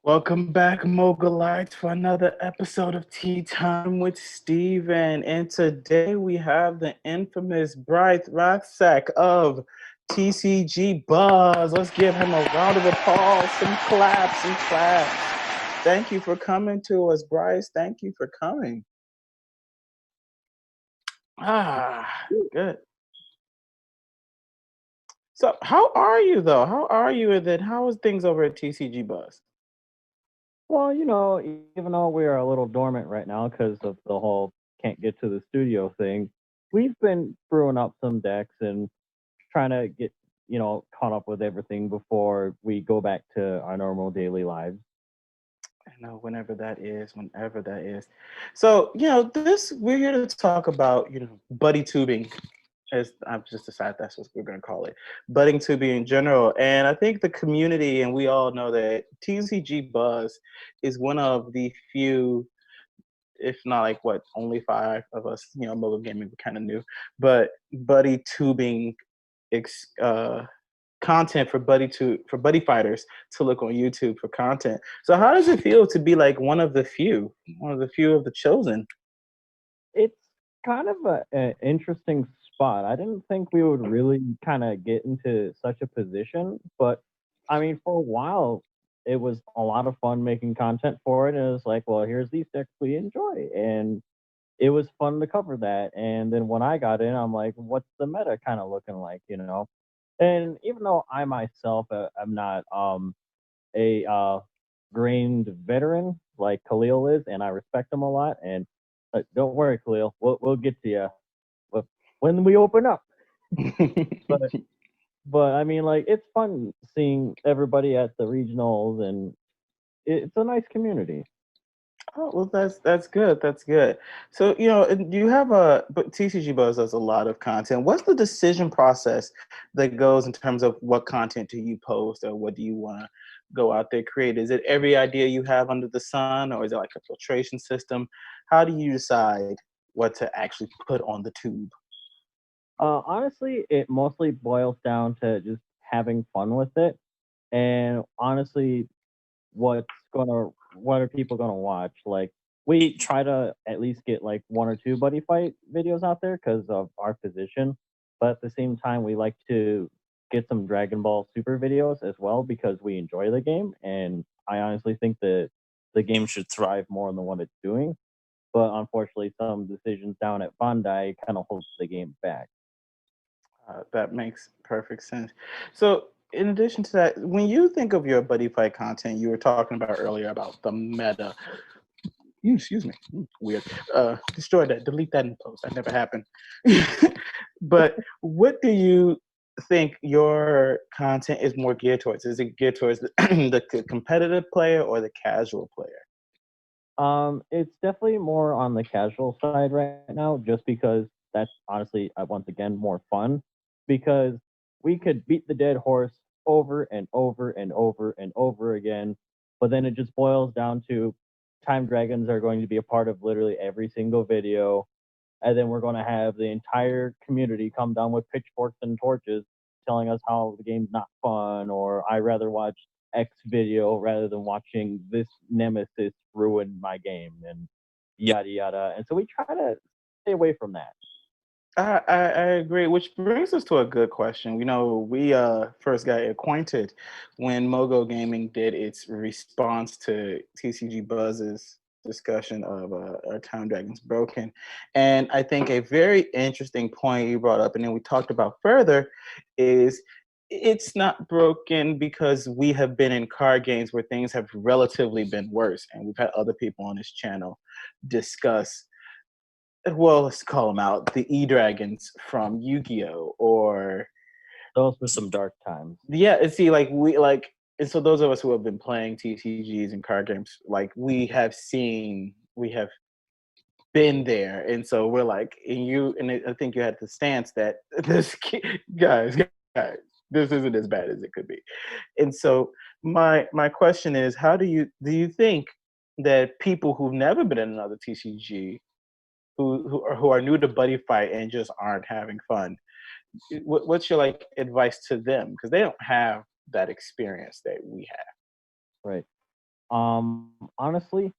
Welcome back, Mogalites, for another episode of Tea Time with Steven. And today we have the infamous Bryce Rathsack of TCG Buzz. Let's give him a round of applause, some claps, some claps. Thank you for coming to us, Bryce. Thank you for coming. Good. So, how are you, though? How are you? And then, how is things over at TCG Buzz? Well, even though we are a little dormant right now because of the whole can't get to the studio thing, we've been brewing up some decks and trying to get, caught up with everything before we go back to our normal daily lives. I know whenever that is. So, this we're here to talk about, buddy tubing. As I've just decided that's what we're gonna call it. Budding tubing in general. And I think the community and we all know that TCG Buzz is one of the few, if not like what, only five of us, mobile gaming we kind of new, but buddy tubing ex- uh content for Buddyfighters to look on YouTube for content. So how does it feel to be like one of the few of the chosen? It's kind of an interesting spot. I didn't think we would really kind of get into such a position, but I mean, for a while, it was a lot of fun making content for it. And it was like, well, here's these decks we enjoy. And it was fun to cover that. And then when I got in, I'm like, what's the meta kind of looking like? And even though I myself am not a grained veteran like Khalil is, and I respect him a lot, and don't worry, Khalil, we'll get to you when we open up. But but I mean, like, it's fun seeing everybody at the regionals, and it's a nice community. Oh, well, that's good. That's good. So, and you have but TCG Buzz does a lot of content. What's the decision process that goes in terms of what content do you post or what do you want to go out there create? Is it every idea you have under the sun, or is it like a filtration system? How do you decide what to actually put on the tube? Honestly, it mostly boils down to just having fun with it, and honestly, what are people gonna watch? Like, we try to at least get like one or two buddy fight videos out there because of our position, but at the same time, we like to get some Dragon Ball Super videos as well because we enjoy the game, and I honestly think that the game should thrive more than what it's doing. But unfortunately, some decisions down at Bandai kind of holds the game back. That makes perfect sense. So, in addition to that, when you think of your buddy fight content, you were talking about earlier about the meta. Excuse me. Weird. Destroy that. Delete that in post. That never happened. But what do you think your content is more geared towards? Is it geared towards the competitive player or the casual player? It's definitely more on the casual side right now, just because that's honestly, once again, more fun. Because we could beat the dead horse over and over and over and over again, but then it just boils down to time dragons are going to be a part of literally every single video, and then we're going to have the entire community come down with pitchforks and torches telling us how the game's not fun, or I rather watch X video rather than watching this nemesis ruin my game, and yada yada. And so we try to stay away from that. I agree, which brings us to a good question. We first got acquainted when Mogo Gaming did its response to TCG Buzz's discussion of our Time Dragons Broken. And I think a very interesting point you brought up, and then we talked about further, is it's not broken because we have been in card games where things have relatively been worse. And we've had other people on this channel discuss, well, let's call them out, the E-Dragons from Yu-Gi-Oh! Or Those were some dark times. yeah, and see, and so those of us who have been playing TCGs and card games, like we have been there, and so we're like, I think you had the stance that guys, this isn't as bad as it could be, and so my question is, how do you think that people who've never been in another TCG who are new to Buddy Fight and just aren't having fun, what's your like advice to them because they don't have that experience that we have? Right. Honestly,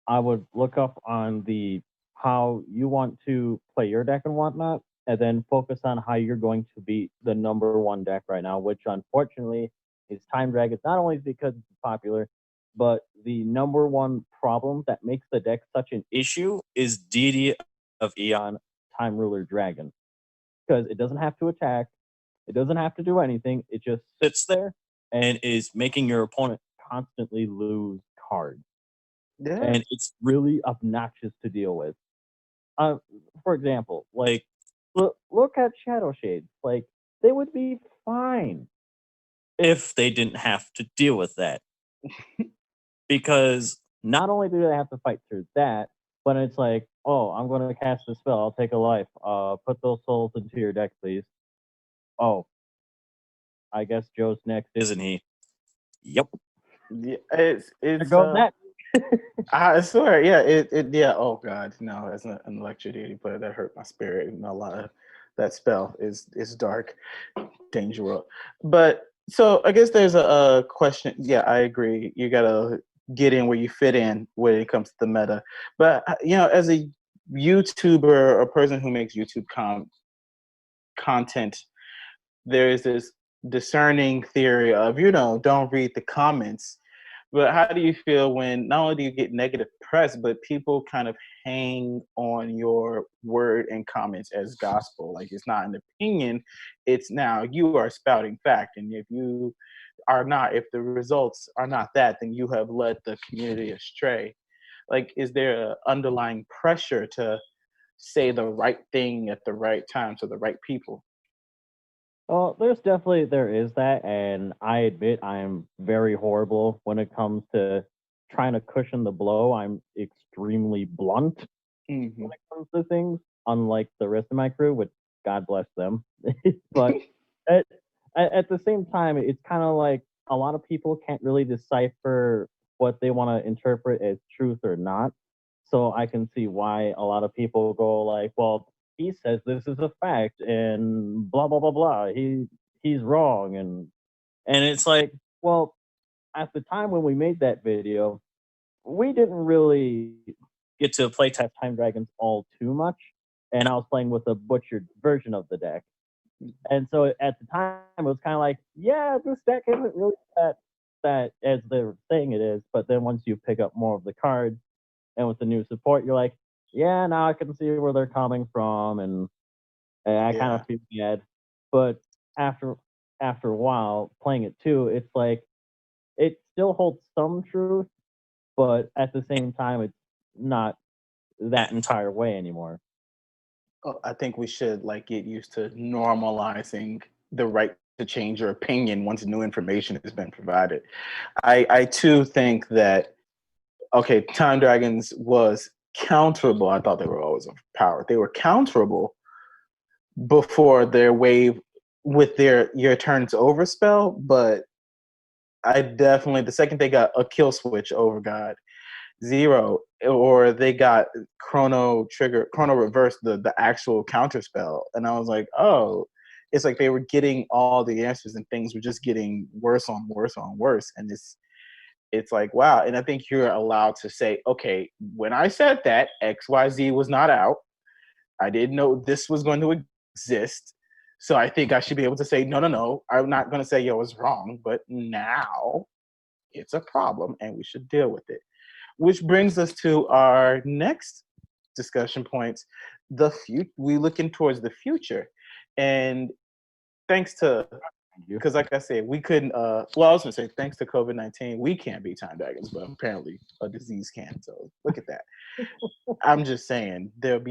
I would look up on the how you want to play your deck and whatnot, and then focus on how you're going to beat the number one deck right now, which unfortunately is Time Dragons. Not only because it's popular, but the number one problem that makes the deck such an issue is Deity of Eon Time Ruler Dragon. Because it doesn't have to attack, it doesn't have to do anything, it just sits there and is making your opponent constantly lose cards, Yeah. and it's really obnoxious to deal with. Uh, for example, like look at Shadow Shades. Like they would be fine if they didn't have to deal with that. Because not only do they have to fight through that, but it's like, oh, I'm going to cast a spell. I'll take a life. Put those souls into your deck, please. Oh, I guess Joe's next, isn't he? Yep. Yeah, There it's goes that. I swear, yeah, yeah. Oh God, no, as an electrocuted, but that hurt my spirit. And a lot of that spell is dark, dangerous. But so I guess there's a question. Yeah, I agree. You gotta get in where you fit in when it comes to the meta. But as a YouTuber or a person who makes YouTube content, there is this discerning theory of don't read the comments. But how do you feel when not only do you get negative press, but people kind of hang on your word and comments as gospel? Like it's not an opinion, it's now you are spouting fact. And if you are not, if the results are not that, then you have led the community astray. Like, is there an underlying pressure to say the right thing at the right time to the right people? Well, there is that, and I admit I am very horrible when it comes to trying to cushion the blow. I'm extremely blunt Hmm. when it comes to things, unlike the rest of my crew, which God bless them. But at, at the same time, it's kind of like a lot of people can't really decipher what they want to interpret as truth or not. So I can see why a lot of people go like, well, he says this is a fact and blah blah blah blah. He's wrong, and it's like, well, at the time when we made that video, we didn't really get to play test Time Dragons all too much, and I was playing with a butchered version of the deck. And so at the time, it was kind of like, yeah, this deck isn't really that as they're saying it is. But then once you pick up more of the cards, and with the new support, you're like, yeah, now I can see where they're coming from, and I kind Yeah. of feel bad. But after after a while playing it too, it's like it still holds some truth, but at the same time, it's not that entire way anymore. Oh, I think we should like get used to normalizing the right to change your opinion once new information has been provided. I too think that okay, Time Dragons was counterable. I thought they were always overpowered. They were counterable before their wave with their your turns over spell, but I definitely the second they got a kill switch over God Zero, or they got Chrono Reverse, the actual counter spell, and I was like, oh, it's like they were getting all the answers and things were just getting worse on worse on worse, and it's like wow. And I think you're allowed to say, okay, when I said that XYZ was not out, I didn't know this was going to exist. So I think I should be able to say, no, no, no. I'm not going to say yo, was wrong, but now it's a problem and we should deal with it. Which brings us to our next discussion points. We looking towards the future, and thanks to You. because like I said, we couldn't. Well, I was gonna say thanks to COVID-19, we can't be time dragons, but apparently a disease can. So look at that. I'm just saying there's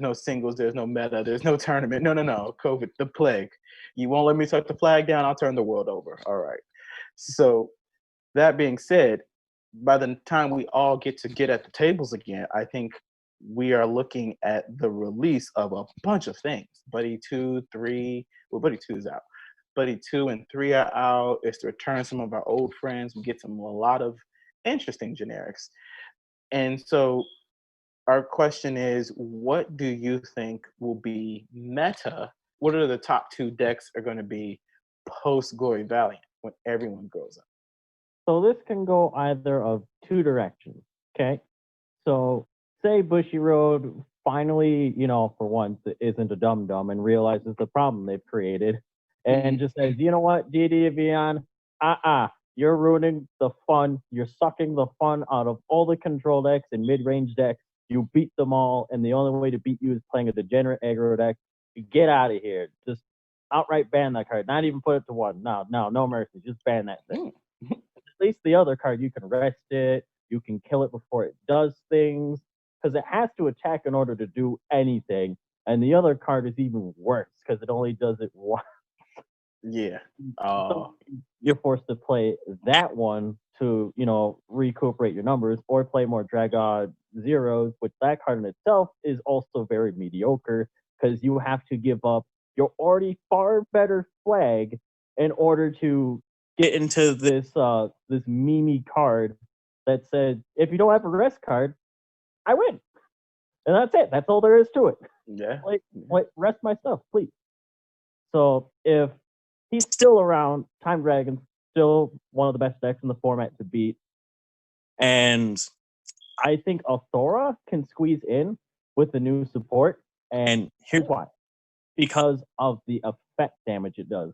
no singles, there's no meta, there's no tournament. No, no, no. COVID, the plague. You won't let me tuck the flag down. I'll turn the world over. All right. So that being said, by the time we all get at the tables again, I think we are looking at the release of a bunch of things. Buddy 2, 3, well, Buddy 2 is out. Buddy 2 and 3 are out. It's to return some of our old friends. We get a lot of interesting generics. And so our question is, what do you think will be meta? What are the top two decks are going to be post Glory Valiant when everyone grows up? So this can go either of two directions. Okay. So say Bushiroad finally, for once, isn't a dum dum and realizes the problem they've created, and just says, you know what, Deity of Eon, you're ruining the fun. You're sucking the fun out of all the control decks and mid range decks. You beat them all, and the only way to beat you is playing a degenerate aggro deck. Get out of here. Just outright ban that card. Not even put it to one. No mercy. Just ban that thing. At least the other card, you can rest it. You can kill it before it does things, because it has to attack in order to do anything. And the other card is even worse because it only does it once. Yeah. So you're forced to play that one to, recuperate your numbers, or play more Dragod Zeros, which that card in itself is also very mediocre because you have to give up your already far better flag in order to get into this meme card that said, if you don't have a rest card, I win. And that's it. That's all there is to it. Yeah. Like rest my stuff, please. So if he's still around, Time Dragon's still one of the best decks in the format to beat. And I think Authora can squeeze in with the new support. And here's why. Because of the effect damage it does.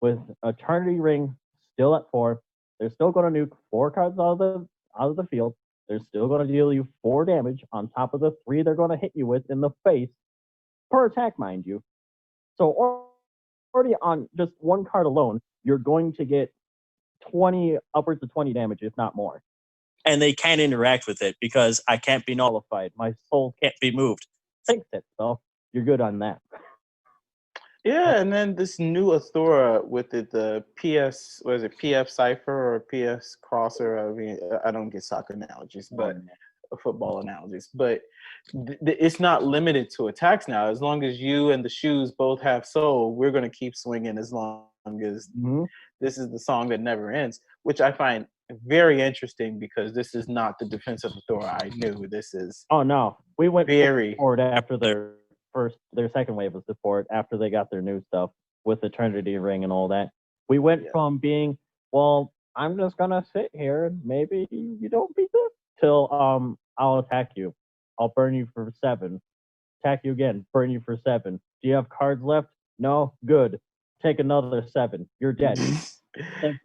With Eternity Ring still at 4, they're still going to nuke 4 cards out of the field. They're still going to deal you 4 damage on top of the 3 they're going to hit you with in the face per attack, mind you. So already on just one card alone, you're going to get 20, upwards of 20 damage, if not more. And they can't interact with it because I can't be nullified. My soul can't be moved. Thanks, it, so you're good on that. Yeah, and then this new Authora with the PS, what is it, PF Cipher or PS Crosser? I mean, I don't get soccer analogies, but football analogies. But it's not limited to attacks now. As long as you and the shoes both have soul, we're going to keep swinging as long as this is the song that never ends, which I find very interesting because this is not the defensive Authora I knew. This is we went very forward after their second wave of support after they got their new stuff with the Trinity Ring and all that. We went from being, well, I'm just gonna sit here and maybe you don't beat this till I'll attack you. I'll burn you for 7. Attack you again, burn you for 7. Do you have cards left? No? Good. Take another 7. You're dead.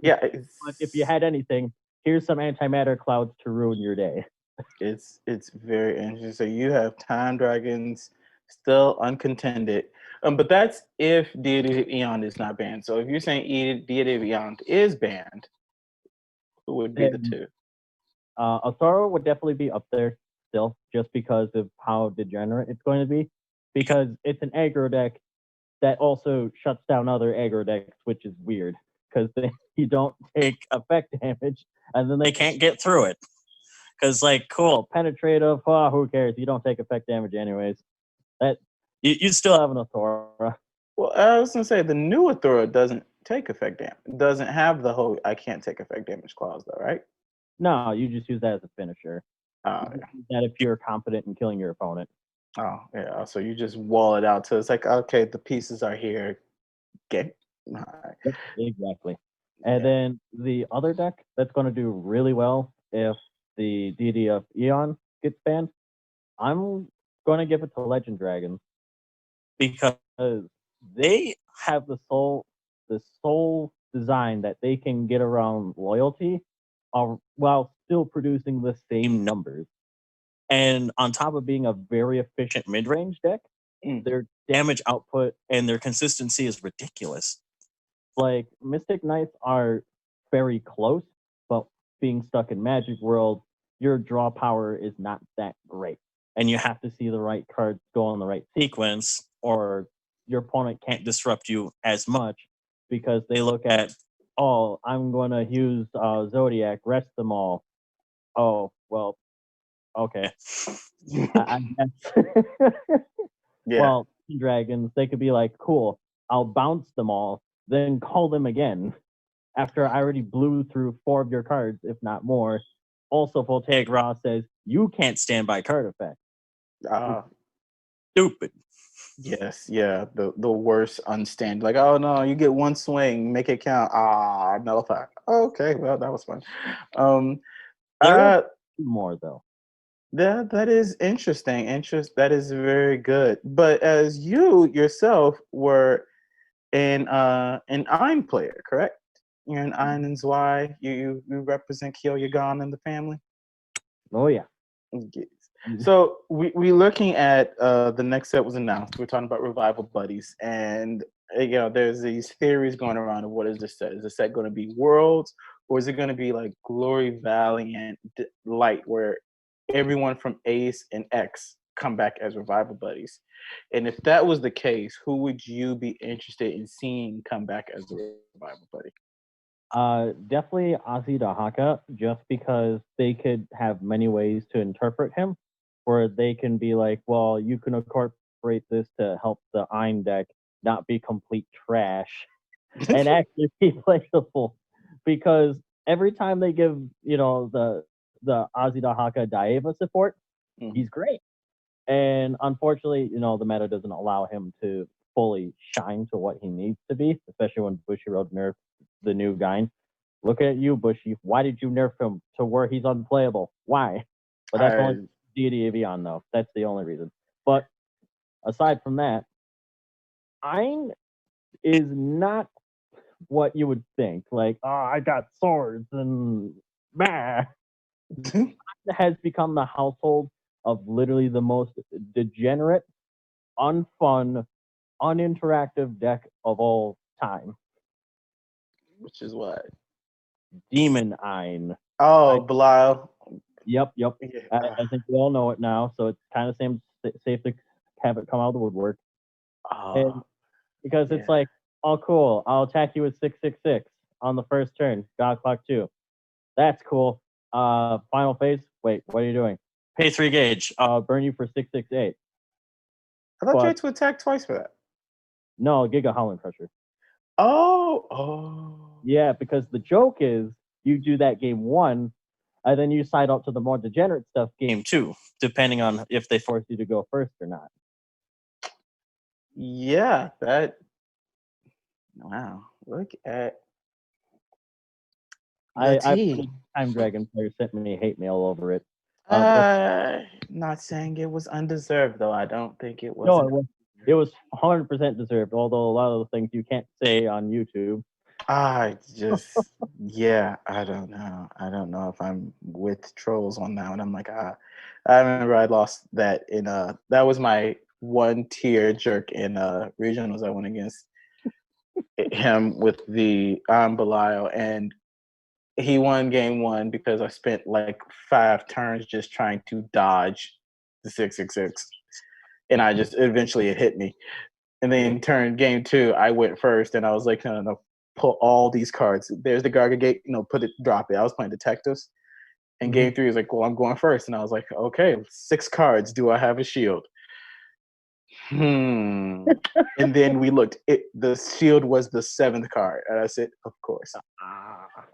Yeah. But if you had anything, here's some antimatter clouds to ruin your day. It's very interesting. So you have Time Dragons still uncontended. But that's if Deity of Eon is not banned. So if you're saying Deity of Eon is banned, who would be the two? Authora would definitely be up there still, just because of how degenerate it's going to be. Because it's an aggro deck that also shuts down other aggro decks, which is weird. Because you don't take effect damage, and then they can't get through it. Because, cool, penetrative, who cares? You don't take effect damage anyways. That you still have an Authora. Well, I was gonna say the new Authora doesn't take effect damage. Doesn't have the whole I can't take effect damage clause though, right? No, you just use that as a finisher. Yeah. That if you're confident in killing your opponent. Oh yeah, so you just wall it out. So it's like, okay, the pieces are here. Get right. Exactly. And then the other deck that's going to do really well if the Deity of Eon gets banned, I'm going to give it to Legend Dragons because they have the soul design that they can get around loyalty while still producing the same numbers. And on top of being a very efficient mid-range deck, their damage output and their consistency is ridiculous. Mystic Knights are very close, but being stuck in Magic World, your draw power is not that great. And you have to see the right cards go in the right sequence, or your opponent can't disrupt you as much because they look at, oh, I'm going to use Zodiac, rest them all. Oh, well, okay. I guess. Well, Dragons, they could be like, cool, I'll bounce them all, then call them again after I already blew through 4 of your cards, if not more. Also, Voltaic Raw says, you can't stand by card effect. Uh, Stupid. yes, yeah, the worst unstand. Like, oh no, you get one swing, make it count. Ah, nullify. Okay, well that was fun. Um, There are uh, more though. that is interesting. That is very good. But as you yourself were an Ein player, correct? You're an Ein and Zwei. You represent Kyo Yagan and the family. Oh yeah. Yes. So we looking at the next set was announced. We're talking about Revival Buddies, and there's these theories going around of what is this set? Is the set going to be Worlds, or is it going to be like Glory Valley and Light, where everyone from Ace and X come back as Revival Buddies? And if that was the case, who would you be interested in seeing come back as a Revival Buddy? Definitely Ozzy Dahaka, just because they could have many ways to interpret him, where they can be like, well, you can incorporate this to help the Ein deck not be complete trash and actually be playable. Because every time they give, the Ozzy Dahaka Daeva support, he's great. And unfortunately, the meta doesn't allow him to fully shine to what he needs to be, especially when Bushiroad nerfed the new guy. Look at you, Bushy. Why did you nerf him to where he's unplayable? Why? But that's only Deity Evian, though. That's the only reason. But aside from that, Ein is not what you would think. Like, oh, I got swords and bah. Has become the household of literally the most degenerate, unfun, uninteractive deck of all time. Which is what? Demon Ein. Oh, Belial. Yep. Yeah. I think we all know it now, so it's kind of safe to have it come out of the woodwork. And because it's like, oh, cool, I'll attack you with 666 on the first turn. God Clock 2. That's cool. Final phase. Wait, what are you doing? Pay 3 gauge. Burn you for 668. I thought you had to attack twice for that. No, Giga Howling Crusher. Oh. Yeah, because the joke is you do that game 1, and then you side up to the more degenerate stuff Game 2, depending on if they force you to go first or not. Yeah, wow. Look at I Time Dragon player sent me hate mail over it. Not saying it was undeserved, though. I don't think it was. No, it was 100% deserved, although a lot of the things you can't say on YouTube. I don't know. I don't know if I'm with trolls on that one. I'm like, I remember I lost that in that was my one tier jerk in regionals. I went against him with the Belial, and he won game 1 because I spent like 5 turns just trying to dodge the 666, and I just eventually it hit me. And then game 2, I went first, and I was like, no, pull all these cards. There's the Garga Gate, put it, drop it. I was playing detectives. And game 3 was like, well, I'm going first. And I was like, okay, 6 cards. Do I have a shield? And then we looked. The shield was the 7th card. And I said, of course.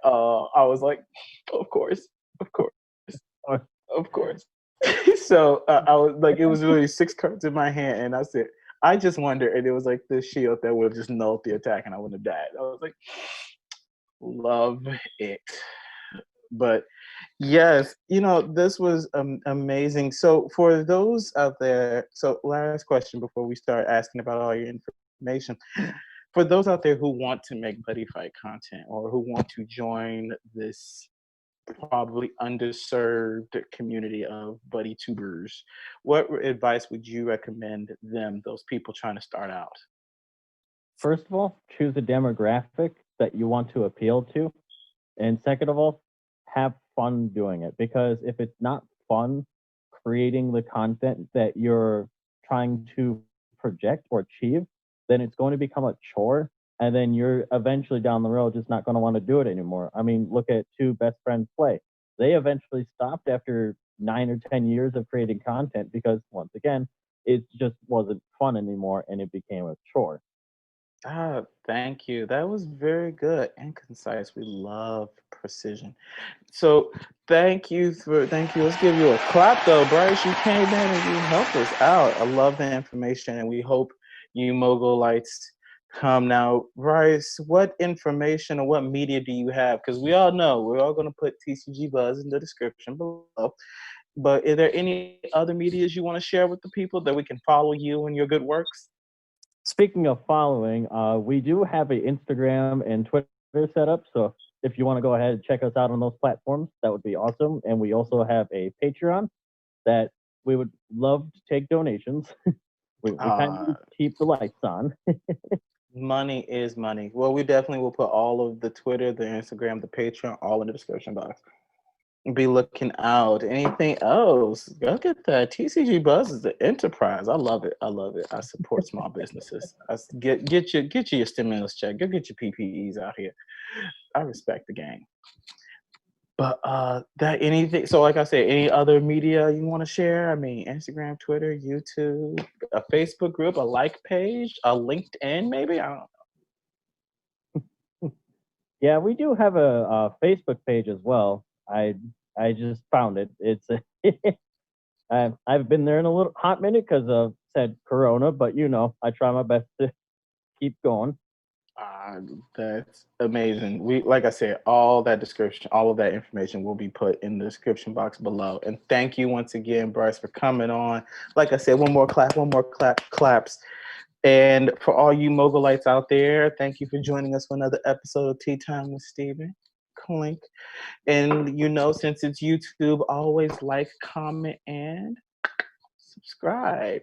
I was like, of course. So I was like, it was really 6 cards in my hand. And I said, I just wonder, and it was like the shield that would have just nulled the attack and I wouldn't have died. I was like, love it. But yes, this was amazing. So for those out there, so last question before we start asking about all your information. For those out there who want to make Buddyfight content or who want to join this probably underserved community of buddy tubers, what advice would you recommend them, those people trying to start out? First of all, choose a demographic that you want to appeal to. And second of all, have fun doing it. Because if it's not fun creating the content that you're trying to project or achieve, then it's going to become a chore. And then you're eventually down the road just not going to want to do it anymore. I mean, look at 2 best friends play. They eventually stopped after 9 or 10 years of creating content because, once again, it just wasn't fun anymore and it became a chore. Thank you. That was very good and concise. We love precision. So thank you. Let's give you a clap though, Bryce. You came in and you helped us out. I love the information, and we hope you mogul lights come now. Bryce, what information or what media do you have? Because we all know we're all going to put TCG Buzz in the description below. But are there any other medias you want to share with the people that we can follow you and your good works? Speaking of following, we do have a Instagram and Twitter set up. So if you want to go ahead and check us out on those platforms, that would be awesome. And we also have a Patreon that we would love to take donations. We kind of Uh, keep the lights on. Money is money. Well, we definitely will put all of the Twitter, the Instagram, the Patreon, all in the description box. Be looking out. Anything else? Go get that. TCG Buzz is the enterprise. I love it. I love it. I support small businesses. Get you your stimulus check. Go get your PPEs out here. I respect the game. But that anything. So, like I said, any other media you want to share? I mean, Instagram, Twitter, YouTube, a Facebook group, a like page, a LinkedIn, maybe. I don't Yeah, we do have a Facebook page as well. I just found it. It's I've been there in a little hot minute because of said Corona, but I try my best to keep going. Uh, that's amazing. We, like I said, all that description, all of that information will be put in the description box below. And thank you once again, Bryce, for coming on. Like I said, one more claps. And for all you mogulites out there, thank you for joining us for another episode of Tea Time with Steven. Clink. And since it's YouTube, always like, comment, and subscribe.